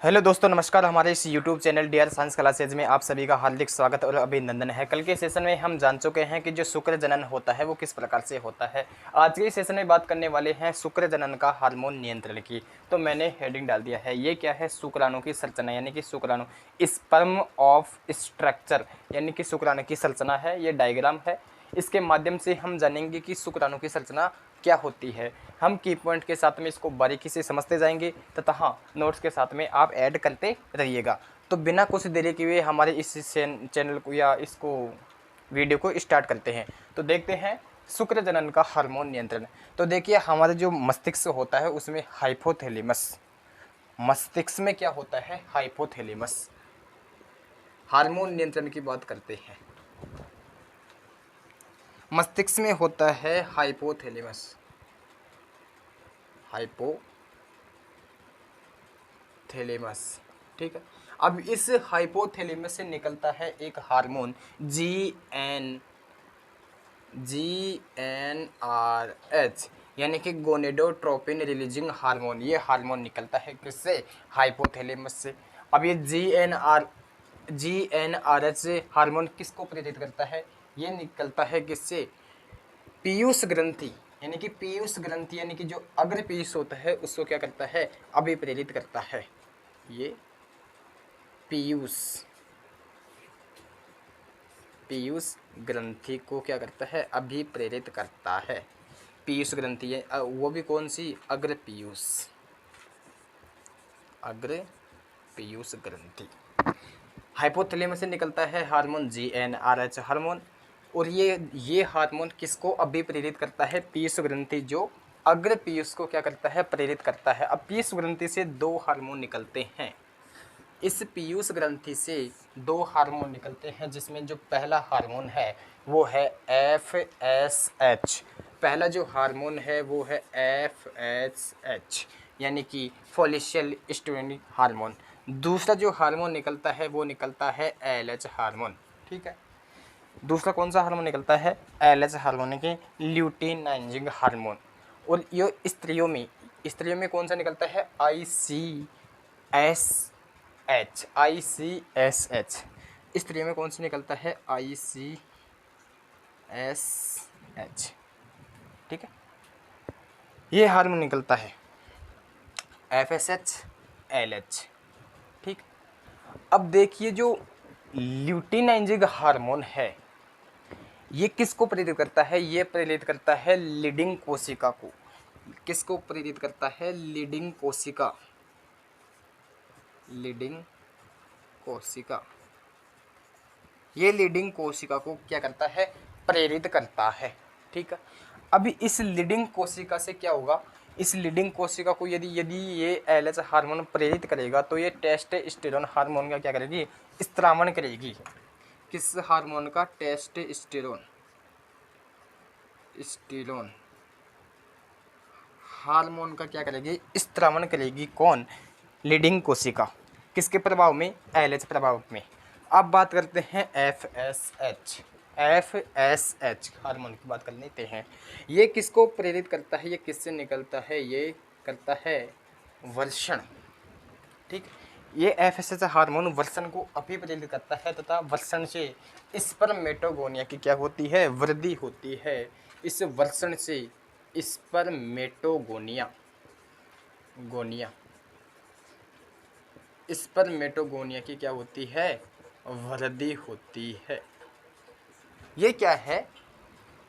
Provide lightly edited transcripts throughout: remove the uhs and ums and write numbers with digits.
Hello दोस्तों, नमस्कार। हमारे इस YouTube channel dear science classes में आप सभी का हार्दिक स्वागत और अभिनंदन है। कल के सेशन में हम जान चुके हैं कि जो शुक्र जनन होता है वो किस प्रकार से होता है। आज के सेशन में बात करने वाले हैं शुक्र जनन का हार्मोन नियंत्रण की। तो मैंने हेडिंग डाल दिया है, ये क्या है, शुक्राणु की संरचना, यानी कि शुक्राणु स्पर्म ऑफ स्ट्रक्चर, यानी कि शुक्राणु की संरचना है। ये डायग्राम है, इसके माध्यम से हम जानेंगे कि शुक्राणु की संरचना क्या होती है। हम की पॉइंट के साथ में इसको बारीकी से समझते जाएंगे तथा हाँ, नोट्स के साथ में आप ऐड करते रहिएगा। तो बिना कुछ देरी के हुए हमारे इस चैनल को या इसको वीडियो को स्टार्ट करते हैं। तो देखते हैं शुक्र जनन का हार्मोन नियंत्रण। तो देखिए, हमारा जो मस्तिष्क होता है उसमें हाइपोथैलेमस, मस्तिष्क में क्या होता है, हाइपोथैलेमस। हार्मोन नियंत्रण की बात करते हैं, मस्तिष्क में होता है हाइपोथैलेमस, हाइपोथैलेमस, ठीक है। अब इस हाइपोथैलेमस से निकलता है एक हार्मोन GnRH, यानी कि गोनेडोट्रोपिन रिलीजिंग हार्मोन। ये हार्मोन निकलता है किससे, हाइपोथैलेमस से। अब ये GnRH हार्मोन किसको प्रेरित करता है, ये निकलता है किससे, पीयूष ग्रंथि, यानी कि पीयूष ग्रंथि, यानी कि जो अग्र पीयूष होता है उसको क्या करता है, अभिप्रेरित करता है। ये पीयूष ग्रंथि को क्या करता है, अभिप्रेरित करता है। पीयूष ग्रंथि है, वो भी कौन सी, अग्र पीयूष ग्रंथि। हाइपोथैलेमस से निकलता है हार्मोन GnRH हार्मोन, और ये हार्मोन किसको अभिप्रेरित करता है, पीयूष ग्रंथि, जो अग्र पीयूष को क्या करता है, प्रेरित करता है। अब पीयूष ग्रंथि से दो हार्मोन निकलते हैं, इस पीयूष ग्रंथि से दो हार्मोन निकलते हैं, जिसमें जो पहला हार्मोन है वो है FSH। पहला जो हार्मोन है वो है FSH, यानी कि फोलिशियल स्टिमुलेटिंग हार्मोन। दूसरा जो हार्मोन निकलता है वो निकलता है LH हार्मोन, ठीक है। दूसरा कौन सा हार्मोन निकलता है, LH हार्मोन, यानी कि ल्यूटिनाइजिंग हार्मोन। और ये स्त्रियों में कौन सा निकलता है, ICSH। स्त्रियों में कौन सा निकलता है, ICSH, ठीक है। ये हार्मोन निकलता है FSH LH, ठीक। अब देखिए, जो ल्यूटिनाइजिंग हार्मोन है ये किसको प्रेरित करता है, ये प्रेरित करता है लीडिंग कोशिका को। किसको प्रेरित करता है, लीडिंग कोशिका, ये लीडिंग कोशिका को क्या करता है, प्रेरित करता है, ठीक है। अभी इस लीडिंग कोशिका से क्या होगा, इस लीडिंग कोशिका को यदि ये LH हार्मोन प्रेरित करेगा तो ये टेस्टोस्टेरोन हार्मोन का क्या करेगी, स्त्रावण करेगी। किस हार्मोन का, टेस्टोस्टेरोन हार्मोन का क्या करेगी, स्त्रावण करेगी। कौन, लीडिंग कोशिका, किसके प्रभाव में, LH प्रभाव में। अब बात करते हैं FSH हार्मोन की बात कर लेते हैं। ये किसको प्रेरित करता है, ये किससे निकलता है, ये करता है वर्षण, ठीक। ये FSH हार्मोन वर्षण को अभिप्रेरित करता है तथा वर्षण से स्पर्मेटोगोनिया की क्या होती है, वृद्धि होती है। इस वर्षण से स्पर्मेटोगोनिया की क्या होती है, वृद्धि होती है। ये क्या है,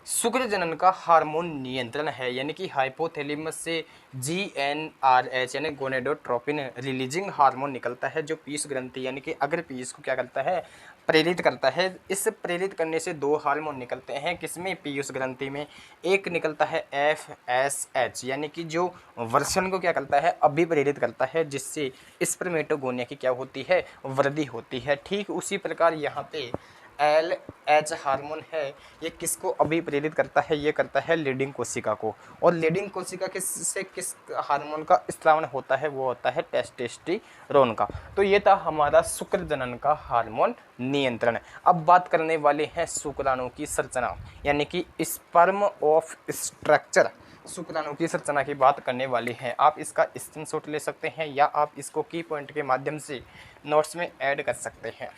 शुक्र जनन का हार्मोन नियंत्रण है, यानी कि हाइपोथैलेमस से GnRH यानी गोनेडोट्रोपिन रिलीजिंग हार्मोन निकलता है, जो पीयूष ग्रंथि यानी कि अग्र पीयूष को क्या करता है, प्रेरित करता है। इस प्रेरित करने से दो हार्मोन निकलते हैं, किसमें, पीयूष ग्रंथि में। एक निकलता है FSH, यानी कि जो वर्षण को क्या करता है, अभिप्रेरित करता है, जिससे स्पर्मेटोगोनिया की क्या होती है, वृद्धि होती है। ठीक उसी प्रकार यहाँ पे LH हार्मोन है, ये किसको अभिप्रेरित करता है, ये करता है लीडिंग कोशिका को। और लीडिंग कोशिका किस हार्मोन का स्त्रावण होता है, वो होता है टेस्टोस्टेरोन का। तो ये था हमारा शुक्र जनन का हार्मोन नियंत्रण। अब बात करने वाले हैं शुक्राणु की संरचना, यानी कि स्पर्म ऑफ स्ट्रक्चर। शुक्राणु की संरचना की बात करने वाले हैं। आप इसका स्क्रीनशॉट ले सकते हैं या आप इसको की पॉइंट के माध्यम से नोट्स में ऐड कर सकते हैं।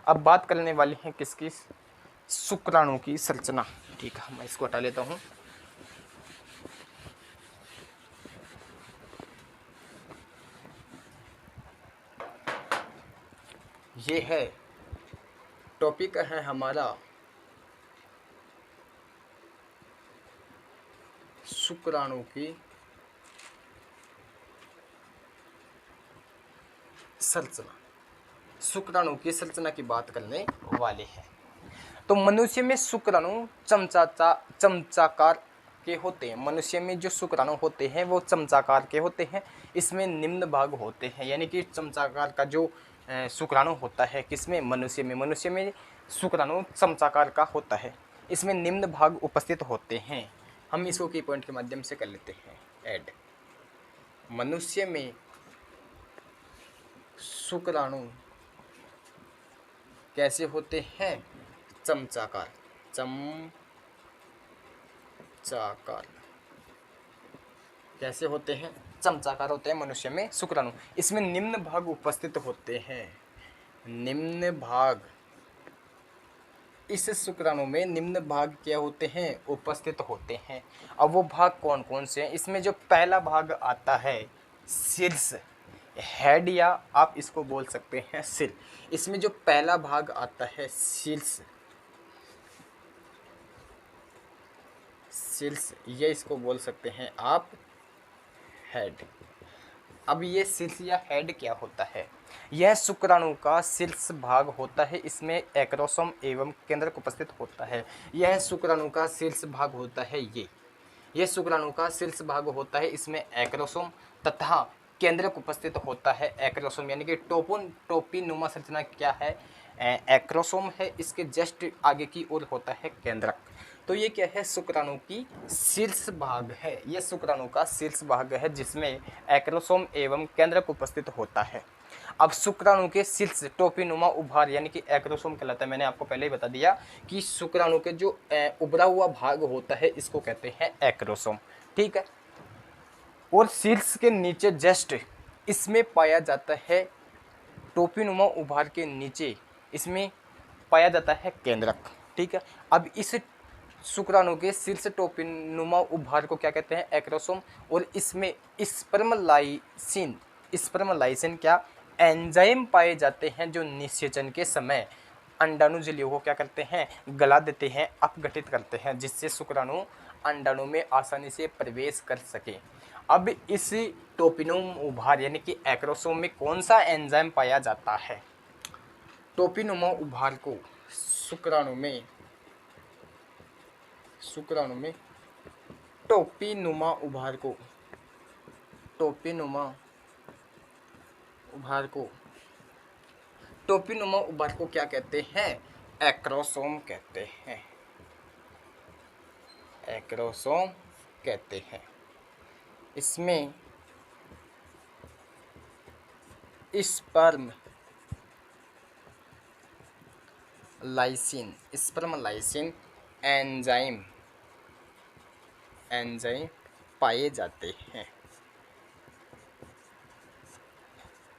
अब बात करने वाली हैं किसकी, शुक्राणु की संरचना। ठीक है, मैं इसको हटा लेता हूँ। ये है टॉपिक है हमारा शुक्राणु की संरचना। शुक्राणु की संरचना की बात करने वाले हैं। तो मनुष्य में शुक्राणु चमचाकार के होते हैं। मनुष्य में जो शुक्राणु होते हैं वो चमचाकार के होते हैं। इसमें निम्न भाग होते हैं, यानी कि चमचाकार का जो शुक्राणु होता है किसमें, मनुष्य में। मनुष्य में शुक्राणु चमचाकार का होता है। इसमें निम्न भाग उपस्थित होते हैं। हम इसको की पॉइंट के माध्यम से कर लेते हैं ऐड। मनुष्य में शुक्राणु कैसे होते हैं, चमचाकार। चमचाकार कैसे होते हैं, चमचाकार होते हैं मनुष्य में शुक्राणु। इसमें निम्न भाग उपस्थित होते हैं। निम्न भाग, इस शुक्राणु में निम्न भाग क्या होते हैं, उपस्थित होते हैं। अब वो भाग कौन कौन से हैं, इसमें जो पहला भाग आता है शीर्ष, हेड या आप इसको बोल सकते हैं सिर। इसमें जो पहला भाग आता है शीर्ष, ये इसको बोल सकते हैं आप हेड। अब ये शीर्ष या हेड क्या होता है, यह शुक्राणु का शीर्ष भाग होता है। इसमें एक्रोसोम एवं केंद्रक उपस्थित होता है। यह शुक्राणु का शीर्ष भाग होता है। ये शुक्राणु का शीर्ष भाग होता है। इसमें एक्रोसोम तथा केंद्रक उपस्थित होता है। एक्रोसोम यानी कि टोपी नुमा संरचना क्या है, एक्रोसोम है। इसके जस्ट आगे की ओर होता है केंद्रक। तो ये क्या है, शुक्राणु की शीर्ष भाग है। ये शुक्राणु का शीर्ष भाग है जिसमें एक्रोसोम एवं केंद्रक उपस्थित होता है। अब शुक्राणु के शीर्ष टोपीनुमा उभार यानी कि एक्रोसोम कहलाता है। मैंने आपको पहले ही बता दिया कि शुक्राणु के जो उभरा हुआ भाग होता है इसको कहते हैं एक्रोसोम। ठीक है, और शीर्ष के नीचे जस्ट इसमें पाया जाता है टोपीनुमा उभार के नीचे इसमें पाया जाता है केंद्रक। ठीक है, अब इस शुक्राणु के शीर्ष टोपीनुमा उभार को क्या कहते हैं, एक्रोसोम। और इसमें स्पर्मलाइसिन क्या एंजाइम पाए जाते हैं जो निषेचन के समय अंडाणु झिल्लियों को क्या करते हैं, गला देते हैं, अपघटित करते हैं, जिससे शुक्राणु अंडाणु में आसानी से प्रवेश कर सके। अब इस टोपीनुमा उभार यानी कि एक्रोसोम में कौन सा एंजाइम पाया जाता है, टोपीनुमा उभार को शुक्राणु में टोपीनुमा उभार को क्या कहते हैं, एक्रोसोम कहते हैं। एक्रोसोम कहते हैं। इसमें स्पर्मलाइसिन एंजाइम पाए जाते हैं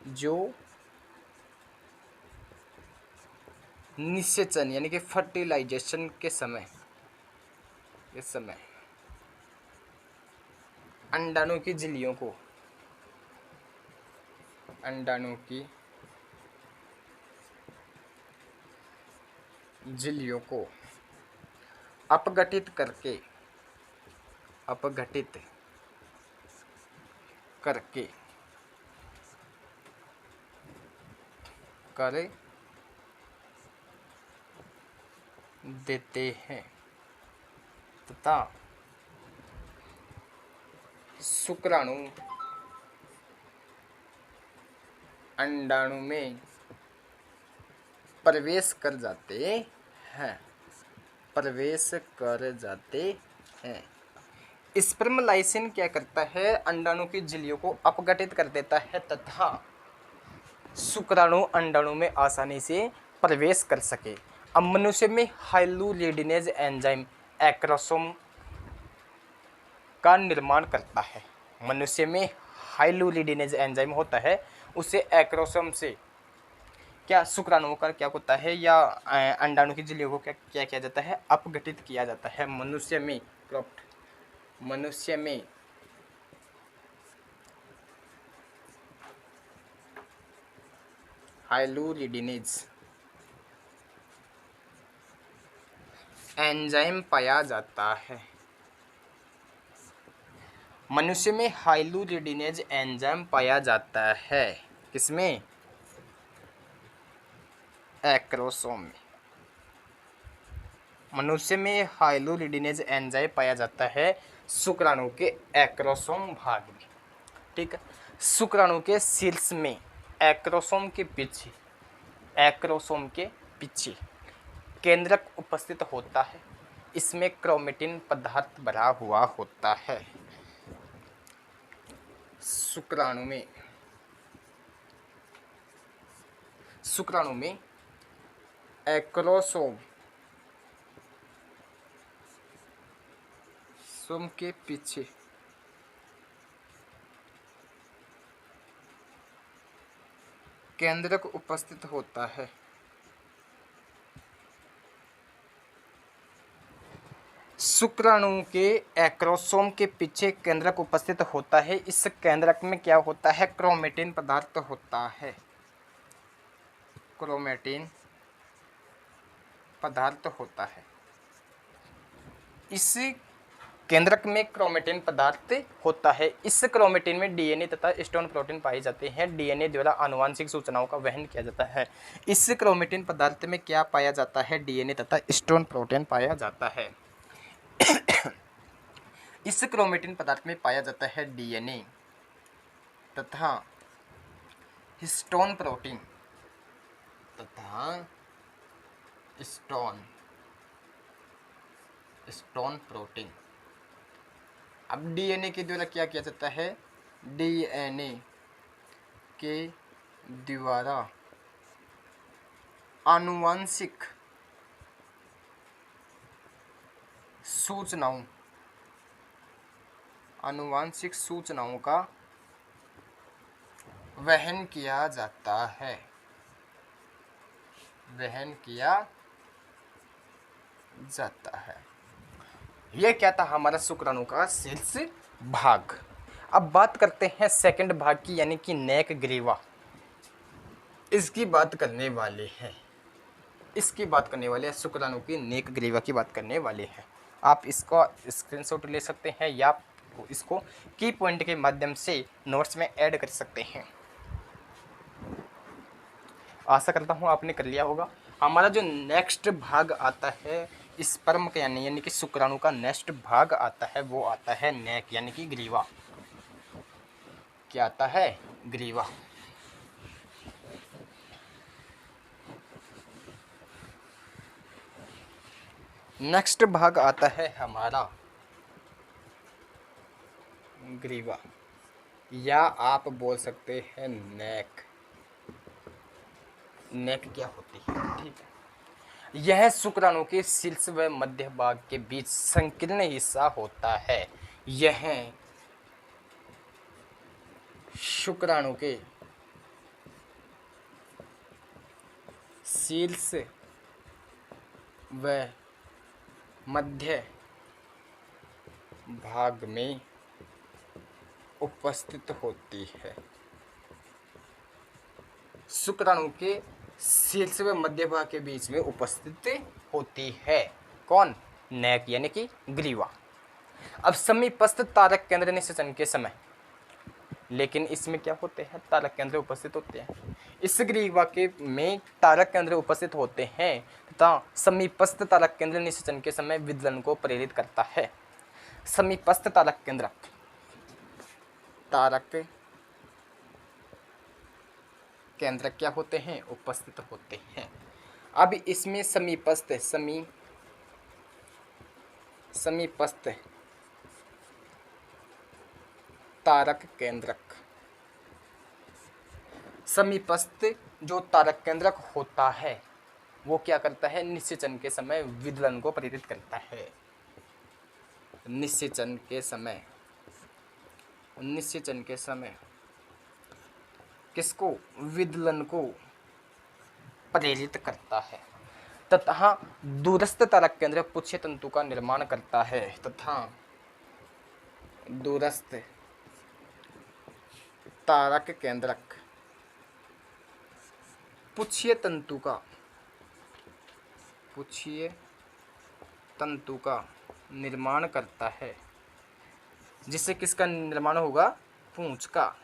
जो निषेचन यानी कि फर्टिलाइजेशन के समय अंडाणु की झिल्लियों को अपघटित करके कर देते हैं तथा शुक्राणु अंडाणु में प्रवेश कर जाते हैं। स्पर्मलाइसिन क्या करता है, अंडाणु की झिल्लियों को अपघटित कर देता है तथा शुक्राणु अंडाणु में आसानी से प्रवेश कर सके। अब मनुष्य में हाइलुरिडीनेज एंजाइम एक्रोसोम का निर्माण करता है। मनुष्य में हाइलुरिडीनेज एंजाइम होता है, उसे एक्रोसोम से क्या शुक्राणुओं का क्या होता है या अंडाणु की झिल्लियों को क्या क्या किया जाता है, अपघटित किया जाता है। मनुष्य में हाइलुरिडीनेज एंजाइम पाया जाता है। मनुष्य में हाइलुरिडीनेज एंजाइम पाया जाता है, किसमें? एक्रोसोम में। मनुष्य में हाइलुरिडीनेज एंजाइम पाया जाता है शुक्राणु के एक्रोसोम भाग में। ठीक है, शुक्राणु के शीर्ष में एक्रोसोम के पीछे केंद्रक उपस्थित होता है। इसमें क्रोमेटिन पदार्थ भरा हुआ होता है। शुक्राणु में एक्रोसोम के पीछे केंद्रक उपस्थित होता है। शुक्राणु के एक्रोसोम के पीछे केंद्रक उपस्थित होता है। इस केंद्रक में क्या होता है? क्रोमेटिन पदार्थ होता है। क्रोमेटिन पदार्थ होता है। इस केंद्रक में क्रोमेटिन पदार्थ होता है। इस क्रोमेटिन में डीएनए तथा स्टोन प्रोटीन पाए जाते हैं। डीएनए द्वारा आनुवांशिक सूचनाओं का वहन किया जाता है। इस क्रोमेटिन पदार्थ में क्या पाया जाता है? डीएनए तथा स्टोन प्रोटीन पाया जाता है। इस क्रोमेटिन पदार्थ में पाया जाता है डीएनए तथा हिस्टोन प्रोटीन तथा स्टोन प्रोटीन। अब डीएनए के द्वारा क्या किया जाता है? डीएनए के द्वारा आनुवांशिक सूचनाओं का वहन किया जाता है। यह क्या था? हमारा शुक्राणु का शीर्ष भाग। अब बात करते हैं सेकंड भाग की, यानी कि नेक ग्रीवा। इसकी बात करने वाले हैं शुक्राणु की नेक ग्रीवा की बात करने वाले हैं। आप इसका स्क्रीनशॉट ले सकते हैं या इसको की पॉइंट के माध्यम से नोट्स में ऐड कर सकते हैं। आशा करता हूँ आपने कर लिया होगा। हमारा जो नेक्स्ट भाग आता है स्पर्म का, यानी कि शुक्राणु का नेक्स्ट भाग आता है, वो आता है नेक, यानी कि ग्रीवा। क्या आता है? ग्रीवा। नेक्स्ट भाग आता है हमारा ग्रीवा, या आप बोल सकते हैं नेक। नेक क्या होती है? ठीक है, यह शुक्राणु के शीर्ष व मध्य भाग के बीच संकीर्ण हिस्सा होता है। यह शुक्राणु के शीर्ष व मध्य भाग में उपस्थित होती है। शुक्राणु के शीर्ष व मध्य भाग के बीच में उपस्थित होती है। कौन? नेक, यानी कि ग्रीवा। अब समीपस्थ तारक केंद्र निषेचन के समय, लेकिन इसमें क्या होते हैं? तारक केंद्र उपस्थित होते हैं। इस ग्रीवा के में तारक केंद्र उपस्थित होते हैं तथा समीपस्थ तारक केंद्र निषेचन के समय विदलन को प्रेरित करता है। समीपस्थ तारक केंद्र क्या होते हैं? उपस्थित होते हैं। अब इसमें समीपस्थ तारक केंद्रक, समीपस्थ जो तारक केंद्रक होता है वो क्या करता है? निषेचन के समय विदलन को प्रेरित करता है। निषेचन के समय निषेचन के समय किसको, विदलन को प्रेरित करता है तथा दूरस्थ तारक केंद्र पुच्छ तंतु का निर्माण करता है, तथा दूरस्थ तारक केंद्रक पुच्छीय तंतु का निर्माण करता है, जिससे किसका निर्माण होगा, पूंछ का,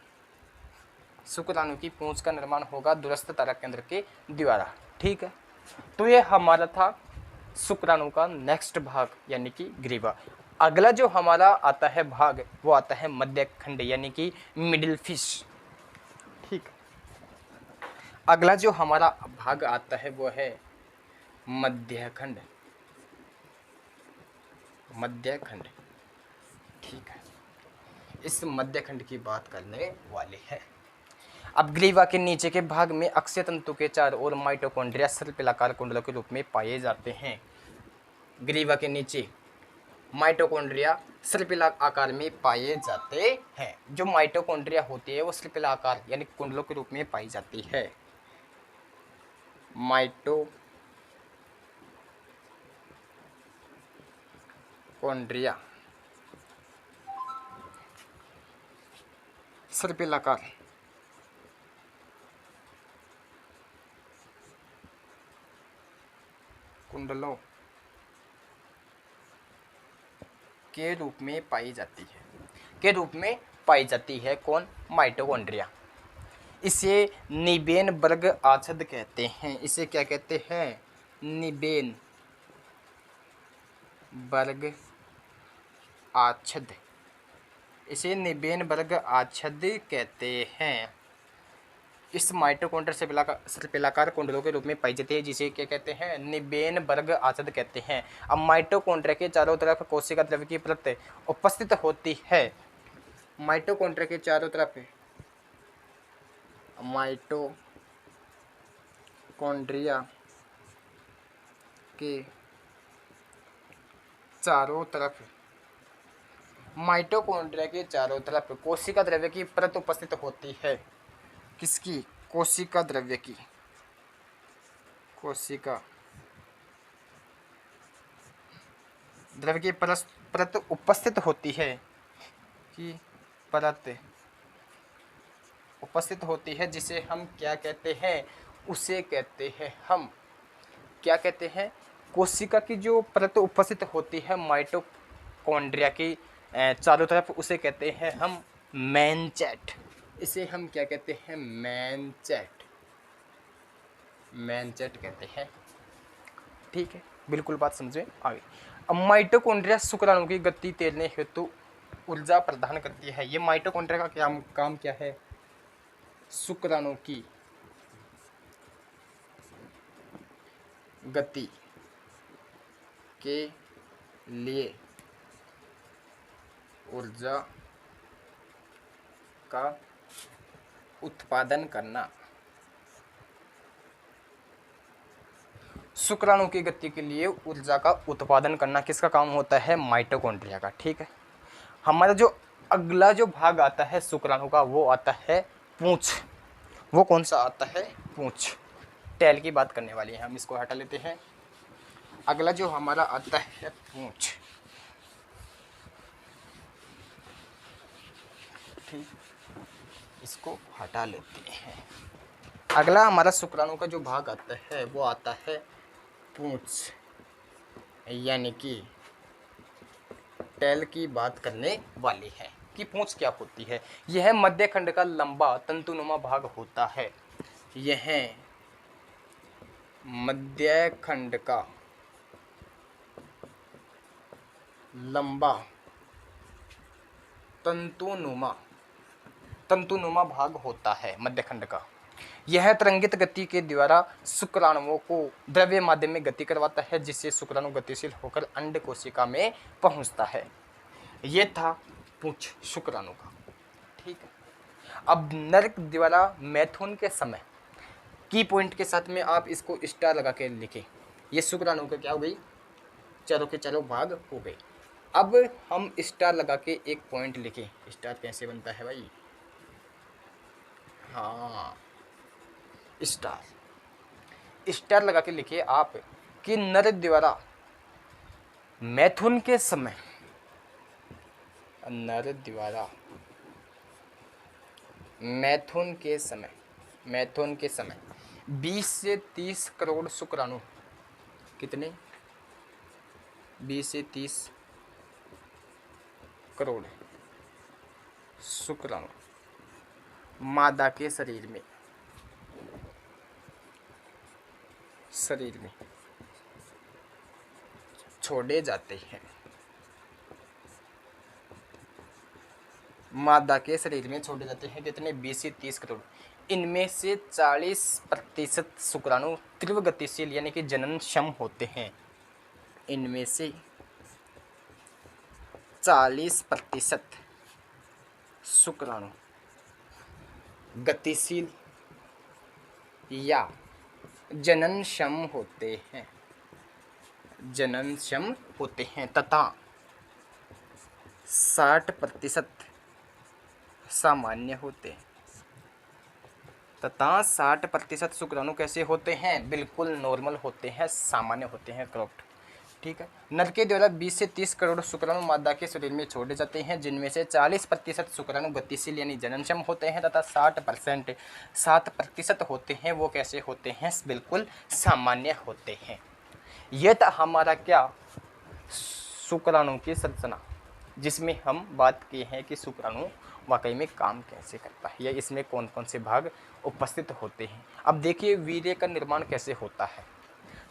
शुक्राणु की पूंछ का निर्माण होगा दूरस्थ तारक केंद्र के द्वारा। ठीक है, तो ये हमारा था शुक्राणु का नेक्स्ट भाग यानी कि ग्रीवा। अगला जो हमारा आता है भाग वो आता है मध्य खंड यानी कि मिडिल फिश। ठीक, अगला जो हमारा भाग आता है वो है मध्य खंड। ठीक है, इस मध्य खंड की बात करने वाले हैं। अब ग्रीवा के नीचे के भाग में अक्षय तंतु के चारों ओर माइटोकॉन्ड्रिया सर्पिलाकार कुंडलों के रूप में पाए जाते हैं। ग्रीवा के नीचे माइटोकॉन्ड्रिया सर्पिलाकार आकार में पाए जाते हैं। जो माइटोकॉन्ड्रिया होती है वो सर्पिलाकार यानी कुंडलों के रूप में पाई जाती है। माइटोकॉन्ड्रिया सर्पिलाकार कुंडलों के रूप में पाई जाती है। कौन, माइटोकॉन्ड्रिया। इसे निबेनबर्ग आच्छद कहते हैं। इसे क्या कहते हैं, निबेनबर्ग आच्छद। इसे निबेनबर्ग आच्छद कहते हैं। इस माइटोकॉन्ड्रिया सर्पिलाकार कुंडलों के रूप में पाई जाती है, जिसे क्या कहते हैं, निबेनबर्ग आच्छद कहते हैं। अब माइटोकॉन्ड्रिया के चारों तरफ कोशिका द्रव्य की परत उपस्थित होती है। माइटोकॉन्ड्रिया के चारों तरफ माइटोकॉन्ड्रिया के चारों तरफ कोशिका द्रव्य की परत उपस्थित होती है। किसकी, कोशिका द्रव्य की। कोशिका द्रव्य की परत उपस्थित होती है, कि परत उपस्थित होती है, जिसे हम क्या कहते हैं, उसे कहते हैं हम क्या कहते हैं, कोशिका की जो परत उपस्थित होती है माइटोकॉन्ड्रिया की चारों तरफ, उसे कहते हैं हम मैनचेट। इसे हम क्या कहते हैं, मैनचेट कहते हैं। ठीक है, बिल्कुल बात समझे आगे। अब माइटोकॉन्ड्रिया शुक्राणु की गति तेलने हेतु ऊर्जा प्रदान करती है। ये माइटोकॉन्ड्रिया का काम क्या है, शुक्राणु की गति के लिए ऊर्जा का उत्पादन करना। शुक्राणु की गति के लिए ऊर्जा का उत्पादन करना किसका काम होता है, माइटोकॉन्ड्रिया का। ठीक है, हमारा जो अगला जो भाग आता है शुक्राणु का वो आता है पूंछ। वो कौन सा आता है, पूंछ। टेल की बात करने वाली है, हम इसको हटा लेते हैं। अगला जो हमारा आता है पूंछ। ठीक, इसको हटा लेते हैं। अगला हमारा शुक्राणु का जो भाग आता है वो आता है पूंछ, यानी कि टेल की बात करने वाली है कि पूंछ क्या होती है। यह मध्य खंड का लंबा तंतुनुमा भाग होता है। यह मध्य खंड का लंबा तंतुनुमा भाग होता है मध्य खंड का। यह तरंगित गति के द्वारा शुक्राणुओं को द्रव्य माध्यम में गति करवाता है, जिससे शुक्राणु गतिशील होकर अंड कोशिका में पहुंचता है। यह था पूंछ शुक्राणु का। ठीक है, अब नर द्वारा मैथुन के समय की पॉइंट के साथ में आप इसको स्टार लगा के लिखें। ये शुक्राणु का क्या हो गई, चारों के चारों भाग हो गए। अब हम स्टार लगा के एक पॉइंट लिखें। स्टार कैसे बनता है भाई? हाँ, स्टार लगा के लिखिए आप कि नर द्वारा मैथुन के समय, नर द्वारा मैथुन के समय 20 से 30 करोड़ शुक्राणु, कितने? 20 से 30 करोड़ शुक्राणु मादा के शरीर में छोड़े जाते हैं। मादा के शरीर में छोड़े जाते हैं कितने? 20 से 30 करोड़। इनमें से 40% शुक्राणु तीव्र गतिशील यानी कि जननक्षम होते हैं। इनमें से 40% शुक्राणु गतिशील या जननक्षम होते हैं तथा 60% सामान्य होते हैं। तथा 60% शुक्राणु कैसे होते हैं? बिल्कुल नॉर्मल होते हैं, सामान्य होते हैं, करेक्ट। ठीक है। नर के द्वारा 20 से 30 करोड़ शुक्राणु मादा के शरीर में छोड़े जाते हैं, जिनमें से 40% शुक्राणु गतिशील यानी जननक्षम होते हैं तथा 7% होते हैं वो कैसे होते हैं? बिल्कुल सामान्य होते हैं। यह था हमारा क्या? शुक्राणु की संरचना, जिसमें हम बात की है कि शुक्राणु वाकई में काम कैसे करता है या इसमें कौन कौन से भाग उपस्थित होते हैं। अब देखिए वीर्य का निर्माण कैसे होता है।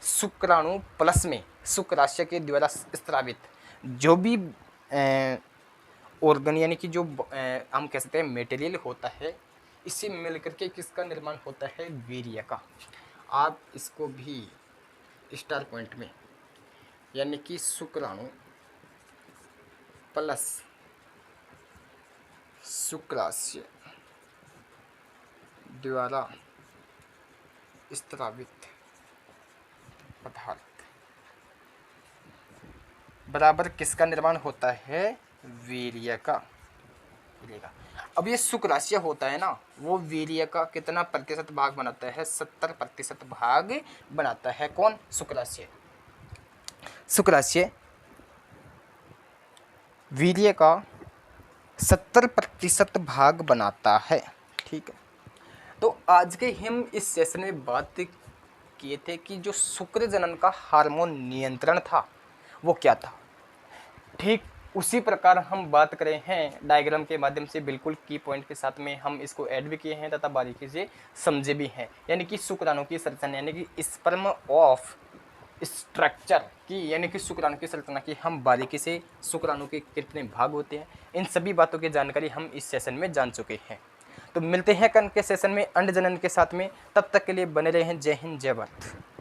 शुक्राणु प्लस में शुक्राशय के द्वारा स्रावित जो भी ऑर्गन यानी कि जो हम कह सकते हैं मटेरियल होता है, इससे मिलकर के किसका निर्माण होता है? वीर्य का। आप इसको भी स्टार पॉइंट में यानी कि शुक्राणु प्लस शुक्राशय द्वारा स्रावित पदार्थ बराबर किसका निर्माण होता है? वीर्य का। अब ये शुक्राशय होता है ना, वो वीर्य का कितना प्रतिशत भाग बनाता है? 70% भाग बनाता है। कौन? शुक्राशय। शुक्राशय वीर्य का 70% भाग बनाता है। ठीक है। तो आज के हम इस सेशन में बात किए थे कि जो शुक्र जनन का हार्मोन नियंत्रण था वो क्या था। ठीक उसी प्रकार हम बात करें हैं डायग्राम के माध्यम से, बिल्कुल की पॉइंट के साथ में हम इसको ऐड भी किए हैं तथा बारीकी से समझे भी हैं। यानी कि शुक्राणु की संरचना यानी कि स्पर्म ऑफ स्ट्रक्चर की यानी कि शुक्राणु की संरचना की हम बारीकी से, शुक्राणु के कितने भाग होते हैं, इन सभी बातों की जानकारी हम इस सेशन में जान चुके हैं। तो मिलते हैं कल के सेशन में अंड जनन के साथ में। तब तक के लिए बने रहें। जय हिंद, जय भारत।